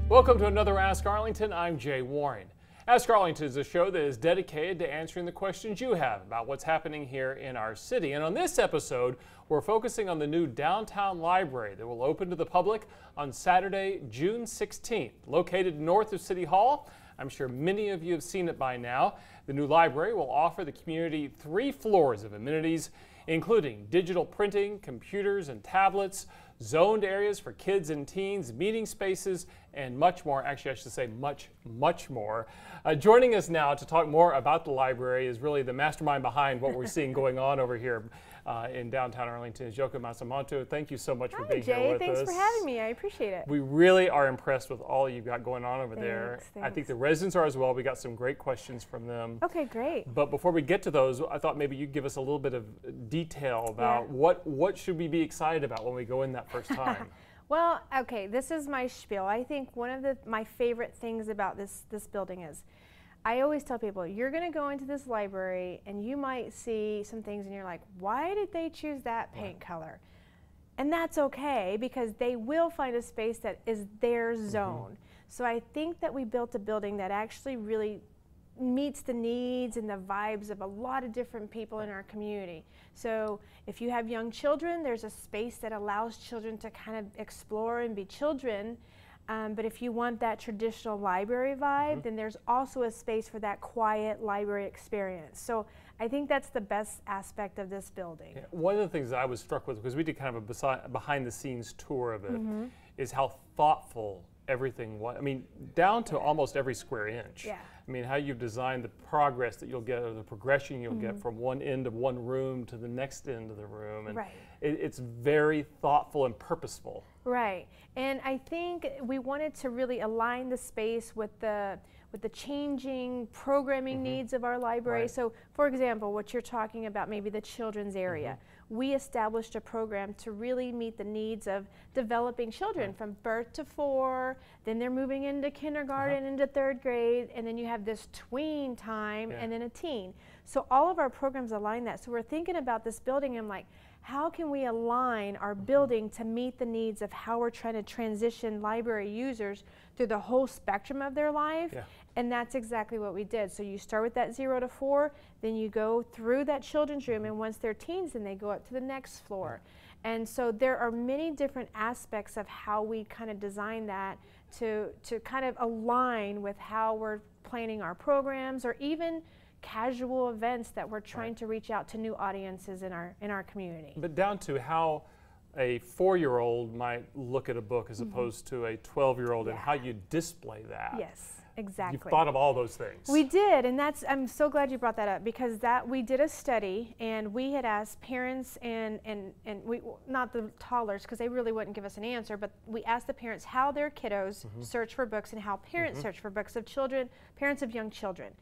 Welcome to another Ask Arlington. I'm Jay Warren. Ask Arlington is a show that is dedicated to answering the questions you have about what's happening here in our city. And on this episode, we're focusing on the new downtown library that will open to the public on Saturday, June 16th, located north of City Hall. I'm sure many of you have seen it by now. The new library will offer the community 3 floors of amenities, including digital printing, computers and tablets, zoned areas for kids and teens, meeting spaces, and much more. Actually, I should say much, much more. Joining us now to talk more about the library is really the mastermind behind what we're seeing going on over here in downtown Arlington, is Yoko Masamoto. Thank you so much for being here with us. Thanks for having me. I appreciate it. We really are impressed with all you've got going on over there. Thanks. I think the residents are as well. We got some great questions from them. Okay, great. But before we get to those, I thought maybe you'd give us a little bit of detail about what should we be excited about when we go in that first time. Well, okay, this is my spiel. I think one of my favorite things about this building is, I always tell people, you're going to go into this library and you might see some things and you're like, why did they choose that paint color? And that's okay, because they will find a space that is their zone. So I think that we built a building that actually really meets the needs and the vibes of a lot of different people in our community. So if you have young children, there's a space that allows children to kind of explore and be children. But if you want that traditional library vibe, then there's also a space for that quiet library experience. So I think that's the best aspect of this building. Yeah, one of the things that I was struck with, because we did kind of a behind the scenes tour of it, is how thoughtful everything was. I mean, down to almost every square inch. Yeah. I mean, how you've designed the progress that you'll get, or the progression you'll get from one end of one room to the next end of the room. And it's very thoughtful and purposeful. Right. And I think we wanted to really align the space with the changing programming needs of our library. So, for example, what you're talking about, maybe the children's area. We established a program to really meet the needs of developing children from birth to 4, then they're moving into kindergarten, into 3rd grade, and then you have this tween time and then a teen. So all of our programs align that. So we're thinking about this building and like, how can we align our building to meet the needs of how we're trying to transition library users through the whole spectrum of their life? And that's exactly what we did. So you start with that 0 to 4, then you go through that children's room, and once they're teens, then they go up to the next floor. And so there are many different aspects of how we kind of design that to kind of align with how we're planning our programs, or even casual events that we're trying to reach out to new audiences in our community. But down to how a 4-year-old might look at a book as opposed to a 12-year-old, and how you display that. Yes, exactly. You've thought of all those things. We did, and I'm so glad you brought that up, because we did a study, and we had asked parents and we, not the toddlers, because they really wouldn't give us an answer, but we asked the parents how their kiddos search for books and how parents search for books of children, parents of young children.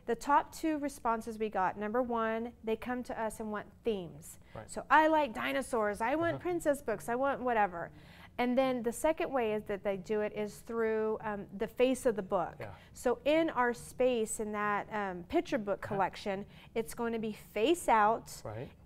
The top 2 responses we got, number 1, they come to us and want themes. So I like dinosaurs, I want princess books, I want whatever. And then the second way is that they do it is through the face of the book. So in our space, in that picture book collection, it's going to be face out,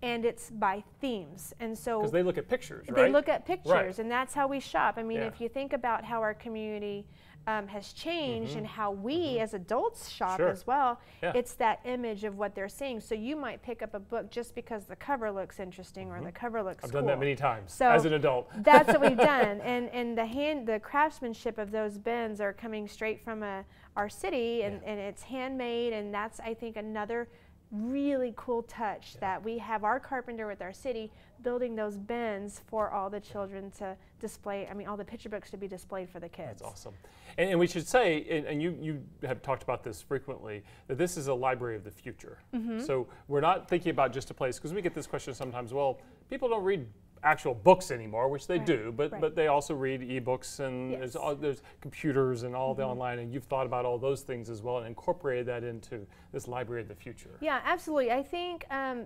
and it's by themes. And so because they look at pictures, they look at pictures, and that's how we shop. I mean, if you think about how our community has changed and how we as adults shop as well, it's that image of what they're seeing. So you might pick up a book just because the cover looks interesting or the cover looks I've cool. done that many times so as an adult. That's what we've done, and the craftsmanship of those bins are coming straight from our city, and it's handmade, and that's, I think, another really cool touch that we have our carpenter with our city building those bins for all the children to display, I mean all the picture books to be displayed for the kids. That's awesome. And we should say, and you have talked about this frequently, that this is a library of the future. So we're not thinking about just a place, because we get this question sometimes, well, people don't read actual books anymore, which they do, but they also read ebooks, and there's computers and all the online, and you've thought about all those things as well and incorporated that into this library of the future. Yeah, absolutely. I think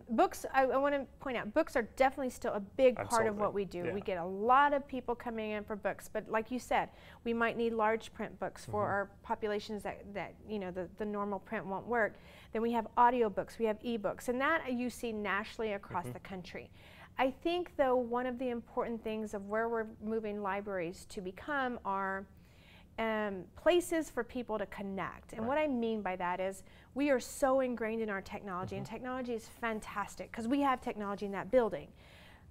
books, I want to point out, books are definitely still a big part of what we do. We get a lot of people coming in for books, but like you said, we might need large print books for our populations that you know, the normal print won't work. Then we have audiobooks, we have ebooks, and that you see nationally across the country. I think, though, one of the important things of where we're moving libraries to become places for people to connect. And what I mean by that is we are so ingrained in our technology, and technology is fantastic because we have technology in that building.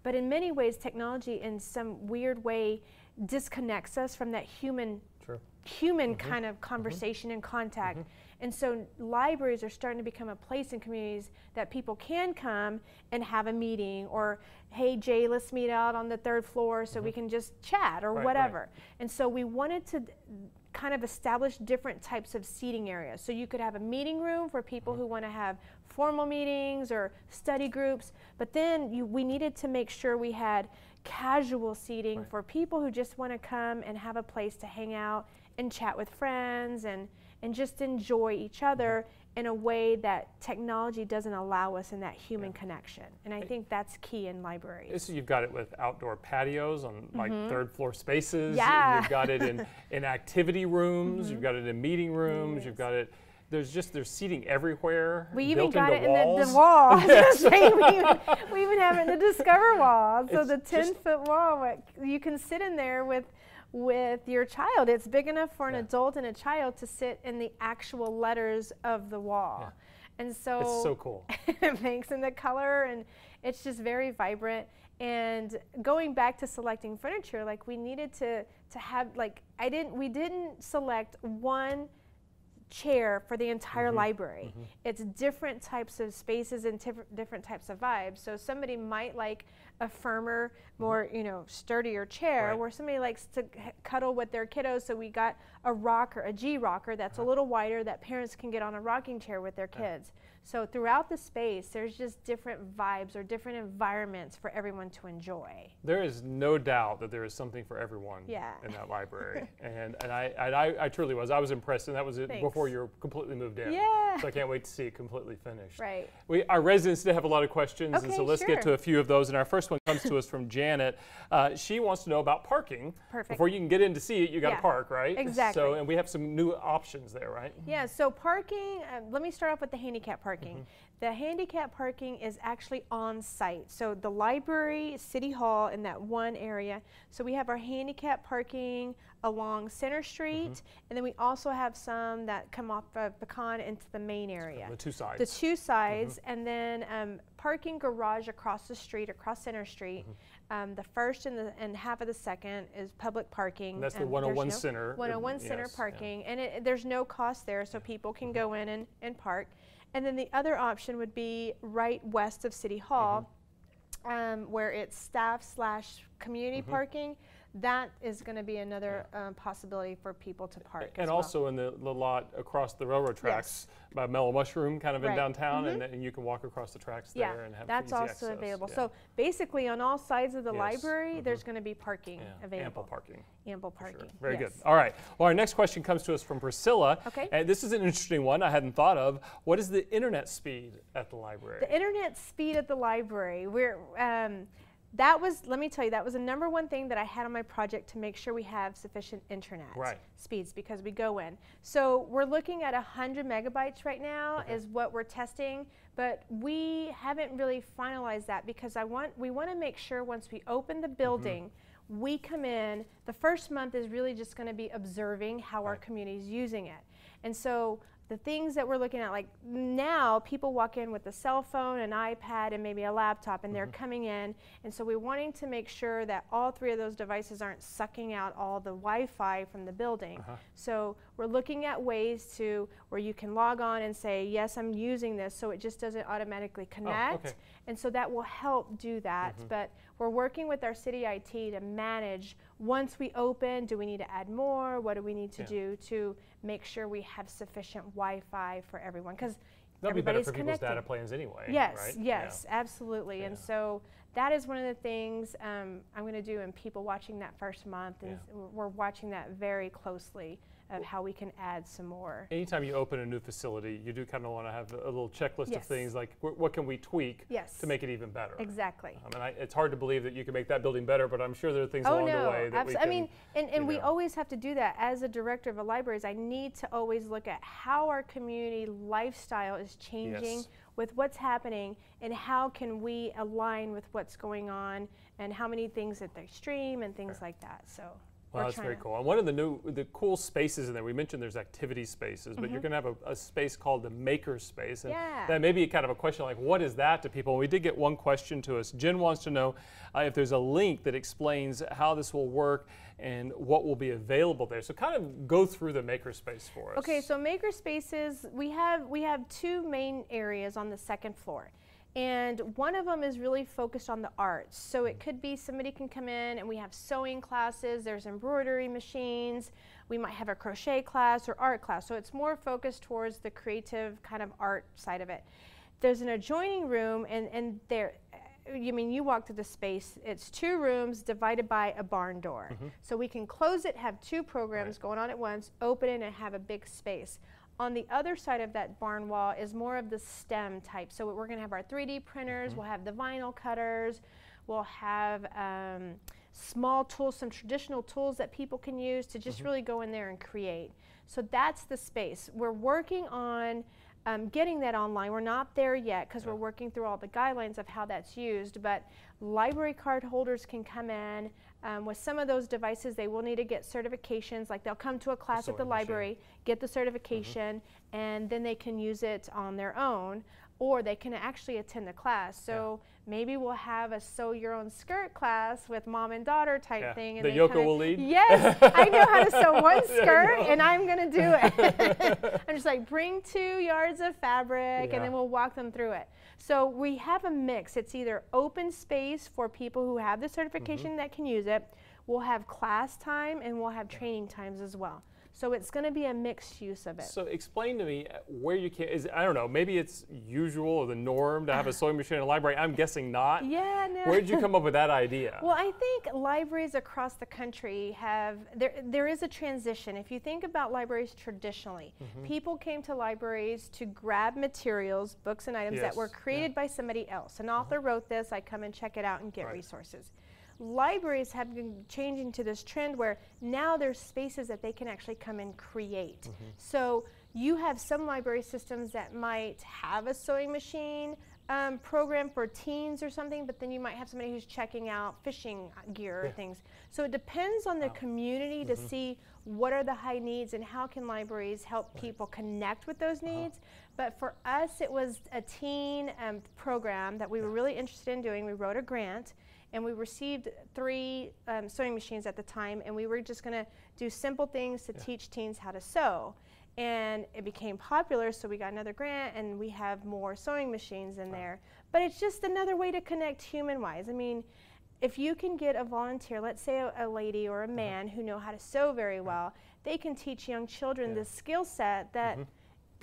But in many ways, technology in some weird way disconnects us from that human kind of conversation and contact. And so libraries are starting to become a place in communities that people can come and have a meeting, or, hey, Jay, let's meet out on the 3rd floor so we can just chat or whatever. And so we wanted to kind of establish different types of seating areas. So you could have a meeting room for people who want to have formal meetings or study groups, but then we needed to make sure we had casual seating for people who just want to come and have a place to hang out and chat with friends and just enjoy each other in a way that technology doesn't allow us in that human connection. And I think that's key in libraries. So you've got it with outdoor patios on like 3rd floor spaces. Yeah. You've got it in activity rooms. You've got it in meeting rooms. You've got it. There's seating everywhere. We even built got into it walls. in the walls. we even have it in the Discover wall. So the 10-foot wall, you can sit in there with your child. It's big enough for an adult and a child to sit in the actual letters of the wall. And so it's so cool. It makes in the color, and it's just very vibrant. And going back to selecting furniture, like we needed to have, like, we didn't select one chair for the entire library. It's different types of spaces and different types of vibes. So somebody might like a firmer, more sturdier chair, where somebody likes to cuddle with their kiddos. So we got a rocker, a G rocker that's a little wider that parents can get on a rocking chair with their kids. So throughout the space, there's just different vibes or different environments for everyone to enjoy. There is no doubt that there is something for everyone in that library. and I truly was. I was impressed, and that was it before you were completely moved in. Yeah. So I can't wait to see it completely finished. Right. Our residents did have a lot of questions, and so let's get to a few of those. And our first one comes to us from Janet. She wants to know about parking. Perfect. Before you can get in to see it, you got to park, right? Exactly. So, and we have some new options there, right? Yeah, so parking, let me start off with the handicap parking. The handicap parking is actually on site. So the library, City Hall, in that one area. So we have our handicap parking along Center Street, and then we also have some that come off of Pecan into the main area. The 2 sides. The 2 sides, and then parking garage across the street, across Center Street. The first and half of the second is public parking. And that's the 101 Center. 101 Center parking, and there's no cost there, so people can go in and park. And then the other option would be right west of City Hall, where it's staff/community parking. That is going to be another possibility for people to park. And also in the lot across the railroad tracks by Mellow Mushroom, kind of in downtown, and you can walk across the tracks there and have that's easy also access. available. So basically on all sides of the library, there's going to be parking available. Ample parking. Ample parking. Sure. Very good. All right. Well, our next question comes to us from Priscilla. Okay. And this is an interesting one I hadn't thought of. What is the internet speed at the library? The internet speed at the library, let me tell you, that was the #1 thing that I had on my project, to make sure we have sufficient internet speeds, because we go in. So we're looking at 100 megabytes right now is what we're testing, but we haven't really finalized that, because we want to make sure once we open the building, we come in, the first month is really just going to be observing how our community is using it. And so the things that we're looking at, like now people walk in with a cell phone, an iPad, and maybe a laptop, and they're coming in, and so we're wanting to make sure that all 3 of those devices aren't sucking out all the Wi-Fi from the building. So we're looking at ways where you can log on and say, yes, I'm using this, so it just doesn't automatically connect. And so that will help do that. But we're working with our city IT to manage, once we open, do we need to add more? What do we need to do to make sure we have sufficient Wi-Fi for everyone? Because that'll be better everybody's for people's connected. data plans anyway. Yes, right? yes, absolutely. And so that is one of the things I'm going to do in people watching that first month, and we're watching that very closely of how we can add some more. Anytime you open a new facility, you do kind of want to have a little checklist of things like what can we tweak to make it even better. Exactly. It's hard to believe that you can make that building better, but I'm sure there are things along the way that we can. I mean, and we always have to do that. As a director of a library, I need to always look at how our community lifestyle is changing with what's happening, and how can we align with what's going on, and how many things that they stream and things like that. So. Well, that's very cool. And one of the cool spaces in there, we mentioned there's activity spaces, but you're going to have a space called the makerspace. And that may be kind of a question like, what is that to people? And we did get one question to us. Jen wants to know if there's a link that explains how this will work and what will be available there. So kind of go through the makerspace for us. Okay, so makerspaces, we have two main areas on the second floor. And one of them is really focused on the arts. So it could be somebody can come in and we have sewing classes, there's embroidery machines, we might have a crochet class or art class. So it's more focused towards the creative kind of art side of it. There's an adjoining room and there, you walk through the space, it's 2 rooms divided by a barn door. So we can close it, have 2 programs going on at once, open it and have a big space. On the other side of that barn wall is more of the STEM type. So we're going to have our 3D printers, we'll have the vinyl cutters, we'll have small tools, some traditional tools that people can use to just really go in there and create. So that's the space. We're working on getting that online. We're not there yet because we're working through all the guidelines of how that's used, but library card holders can come in. With some of those devices, they will need to get certifications, like they'll come to a class at the library, get the certification, and then they can use it on their own, or they can actually attend the class. So maybe we'll have a sew your own skirt class with mom and daughter type thing. And the Yoko will lead? Yes, I know how to sew one skirt and I'm gonna do it. I'm just like, bring 2 yards of fabric and then we'll walk them through it. So we have a mix. It's either open space for people who have the certification that can use it. We'll have class time and we'll have training times as well. So it's going to be a mixed use of it. So explain to me where you can, I don't know, maybe it's usual or the norm to have a sewing machine in a library. I'm guessing not. Yeah, no. Where did you come up with that idea? Well, I think libraries across the country have, there is a transition. If you think about libraries traditionally, people came to libraries to grab materials, books and items that were created by somebody else. An author wrote this, I come and check it out and get resources. Libraries have been changing to this trend where now there's spaces that they can actually come and create. So you have some library systems that might have a sewing machine program for teens or something, but then you might have somebody who's checking out fishing gear or things. So it depends on the community to see what are the high needs and how can libraries help people connect with those needs. But for us, it was a teen program that we were really interested in doing. We wrote a grant. And we received 3 sewing machines at the time, and we were just going to do simple things to teach teens how to sew. And it became popular, so we got another grant, and we have more sewing machines in there. But it's just another way to connect human-wise. I mean, if you can get a volunteer, let's say a lady or a man who know how to sew very well, they can teach young children this skill set that,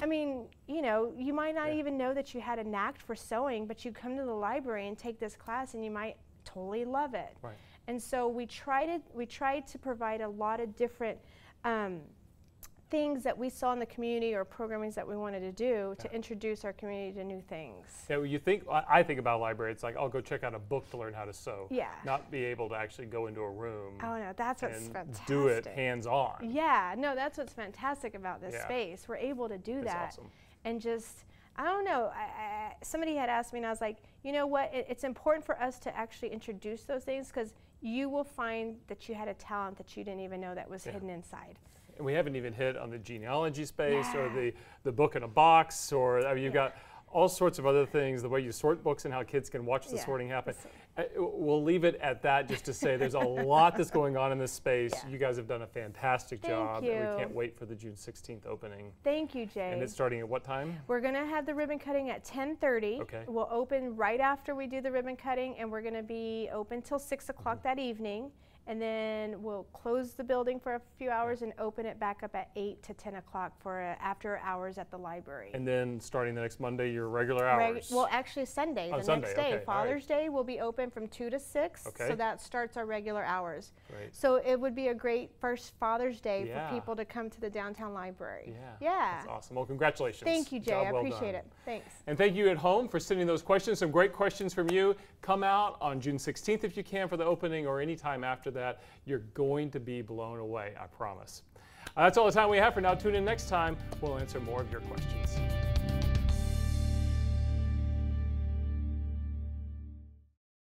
I mean, you know, you might not even know that you had a knack for sewing, but you come to the library and take this class, and you might totally love it. And so we tried to provide a lot of different things that we saw in the community or programmings that we wanted to do to introduce our community to new things. Yeah, you think, I think about a library, it's like, I'll go check out a book to learn how to sew. Not be able to actually go into a room. Oh no, that's what's fantastic. Do it hands-on. Yeah, no, that's what's fantastic about this space. We're able to do that. Awesome. And just, I don't know, somebody had asked me and I was like, you know what, it's important for us to actually introduce those things because you will find that you had a talent that you didn't even know that was hidden inside. And we haven't even hit on the genealogy space or the book in a box, or I mean, you've got all sorts of other things, the way you sort books and how kids can watch the sorting happen. We'll leave it at that just to say there's a lot that's going on in this space. You guys have done a fantastic job. And we can't wait for the June 16th opening. Thank you, Jay. And it's starting at what time? We're going to have the ribbon cutting at 10:30. We'll open right after we do the ribbon cutting, and we're going to be open till 6 o'clock that evening. And then we'll close the building for a few hours and open it back up at 8 to 10 o'clock for after hours at the library. And then starting the next Monday, your regular hours? Well, actually Sunday, the next day. Father's Day will be open from 2 to 6, so that starts our regular hours. So it would be a great first Father's Day for people to come to the downtown library. That's awesome. Well, congratulations. Thank you, Jay. I appreciate it. Thanks. And thank you at home for sending those questions. Some great questions from you. Come out on June 16th if you can for the opening, or any time after that. You're going to be blown away, I promise. That's all the time we have for now. Tune in next time. We'll answer more of your questions.